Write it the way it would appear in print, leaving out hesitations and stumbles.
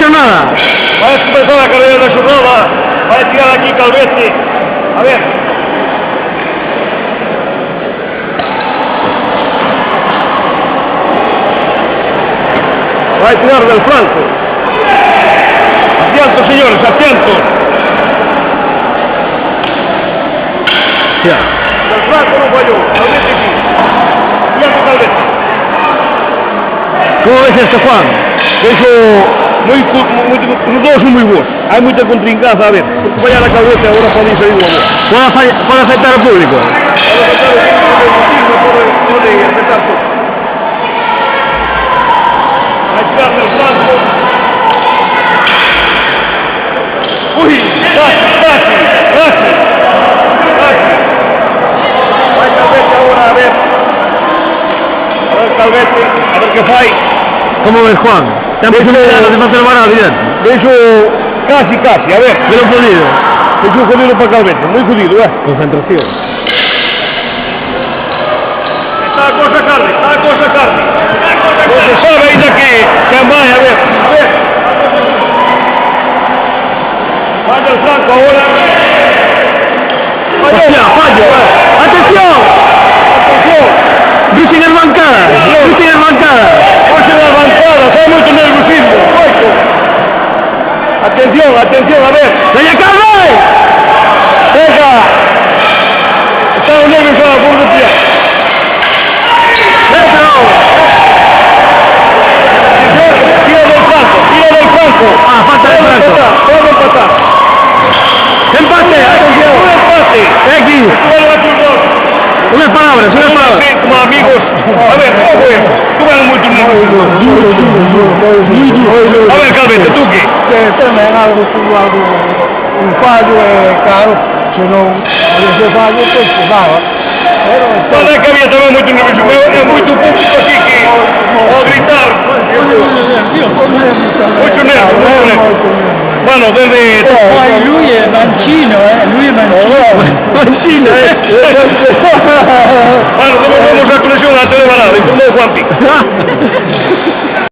hecho nada. Va a comenzar la carrera de su roda. Va a tirar aquí Calvete. A ver. Va a tirar del flanco. Asiento, señores, asiento. Ya. Del flanco no falló. Calvete aquí. Asiento Calvete. ¿Cómo ves esto, Juan? Los dos son muy buenos. Hay mucha contrincanza. A ver, vaya la Calvete ahora para irse igual. ¿Puede afectar al público? Puede afectar todo. Va a tirar del flanco. Uy, casi. Vai Calvete ahora, a ver Calvete, a ver qué fai. ¿Cómo ves, Juan? ¿Te han posibilidades de hacer varado directo? De hecho, casi, a ver. Pero jodido. De hecho, jodido para Calvete, muy jodido, Concentración. Está a cosa carne. No se sabe ainda que vai, a ver. Vaya el flanco ahora. Fallo. ¡Atención! Luis en el bancada. Oye la bancada, está muy nerviosismo. Atención, a ver. ¡Doña Carmen! Venga. Está nervioso la policía. Tira del flanco. Ah, falta de flanco. Puede empatar. ¡Empate! Un empate. Aquí. Unas palabras. Como amigos. A ver, tú eres muy nervioso. A ver, Calvete, ¿tú qué? Também um falho é caro, se não esse falho depois se dava. Mas é que havia também muito nervioso. É muito público aqui que ao gritar. Muito nervoso. Bueno, desde... Lui è mancino, lui è mancino. Bueno, vamos a conexión a Televarada, informó Juanpi.